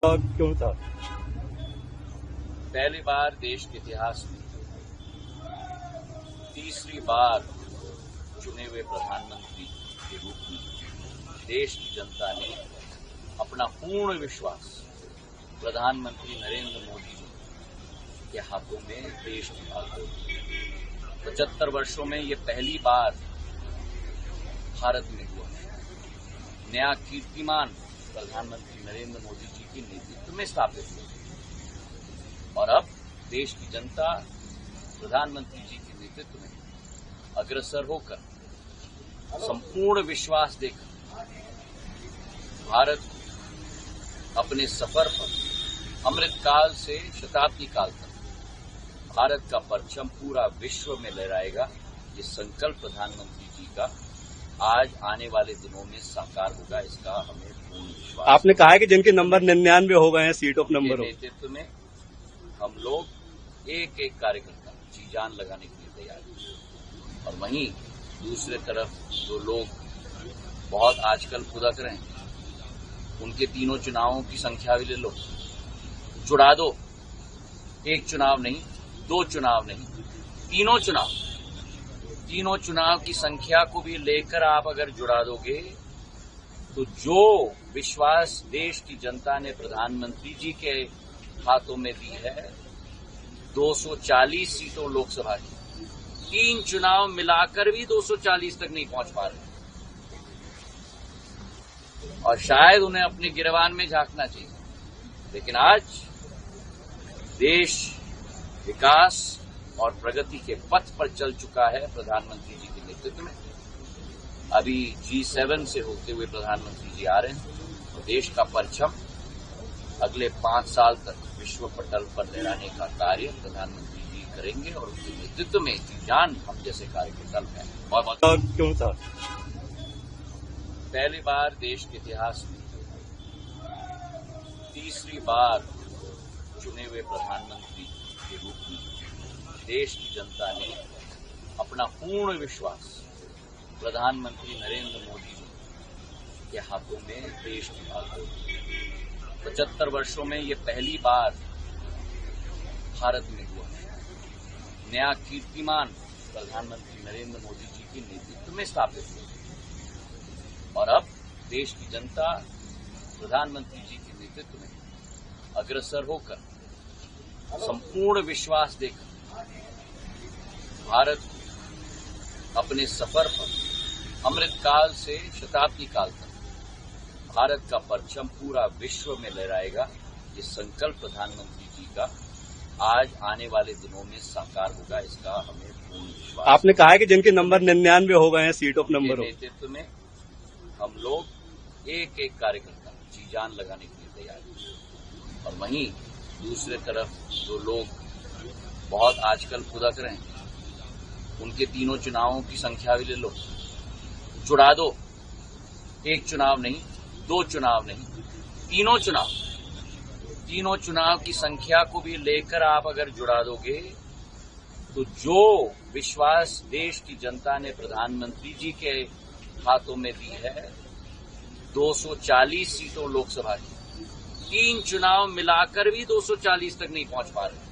क्यों था? पहली बार देश के इतिहास में तीसरी बार चुने हुए प्रधानमंत्री के रूप में देश की जनता ने अपना पूर्ण विश्वास प्रधानमंत्री नरेंद्र मोदी जी के हाथों में देश की बात होगी। 75 वर्षों में ये पहली बार भारत में हुआ। नया कीर्तिमान प्रधानमंत्री नरेंद्र मोदी जी के नेतृत्व में स्थापित हुआ और अब देश की जनता प्रधानमंत्री जी के नेतृत्व में अग्रसर होकर संपूर्ण विश्वास देकर भारत अपने सफर पर अमृतकाल से शताब्दी काल तक भारत का परचम पूरा विश्व में लहराएगा। ये संकल्प प्रधानमंत्री जी का आज आने वाले दिनों में साकार होगा, इसका हमें पूर्ण विश्वास। आपने कहा है कि जिनके नंबर 99 हो गए हैं, सीट ऑफ नंबर नेतृत्व में हम लोग एक एक कार्यकर्ता जी जान लगाने के लिए तैयार हैं। और वहीं दूसरे तरफ जो लोग बहुत आजकल खुदक रहे हैं, उनके तीनों चुनावों की संख्या भी ले लो, जुड़ा दो। एक चुनाव नहीं, दो चुनाव नहीं, तीनों चुनाव की संख्या को भी लेकर आप अगर जुड़ा दोगे तो जो विश्वास देश की जनता ने प्रधानमंत्री जी के हाथों में दी है, 240 सीटों लोकसभा की, 3 चुनाव मिलाकर भी 240 तक नहीं पहुंच पा रहे और शायद उन्हें अपने गिरबान में झांकना चाहिए। लेकिन आज देश विकास और प्रगति के पथ पर चल चुका है प्रधानमंत्री जी के नेतृत्व में। अभी G7 से होते हुए प्रधानमंत्री जी आ रहे हैं और देश का परचम अगले 5 साल तक विश्व पटल पर लहराने का कार्य प्रधानमंत्री जी करेंगे और उनके नेतृत्व में जान हम जैसे कार्यकर्ता हैं। बहुत क्यों था? पहली बार देश के इतिहास में तीसरी बार चुने हुए प्रधानमंत्री के रूप में देश की जनता ने अपना पूर्ण विश्वास प्रधानमंत्री नरेंद्र मोदी जी के हाथों में देश की बात होगी। 75 वर्षों में ये पहली बार भारत में हुआ। नया कीर्तिमान प्रधानमंत्री नरेंद्र मोदी जी के नेतृत्व में स्थापित हुआ और अब देश की जनता प्रधानमंत्री जी के नेतृत्व में अग्रसर होकर संपूर्ण विश्वास देकर भारत अपने सफर पर अमृतकाल से शताब्दी काल तक भारत का परचम पूरा विश्व में लहराएगा। ये संकल्प प्रधानमंत्री जी का आज आने वाले दिनों में साकार होगा, इसका हमें पूर्ण विश्वास। आपने कहा है कि जिनके नंबर 99 हो गए हैं, सीट ऑफ नंबर नेतृत्व में हम लोग एक एक कार्यकर्ता जी जान लगाने के लिए तैयार हैं। और वहीं दूसरे तरफ जो लोग बहुत आजकल खुदक रहे हैं, उनके तीनों चुनावों की संख्या भी ले लो, जुड़ा दो। एक चुनाव नहीं, दो चुनाव नहीं, तीनों चुनाव की संख्या को भी लेकर आप अगर जुड़ा दोगे तो जो विश्वास देश की जनता ने प्रधानमंत्री जी के हाथों में दी है, 240 सीटों लोकसभा की, 3 चुनाव मिलाकर भी 240 तक नहीं पहुंच पा रहे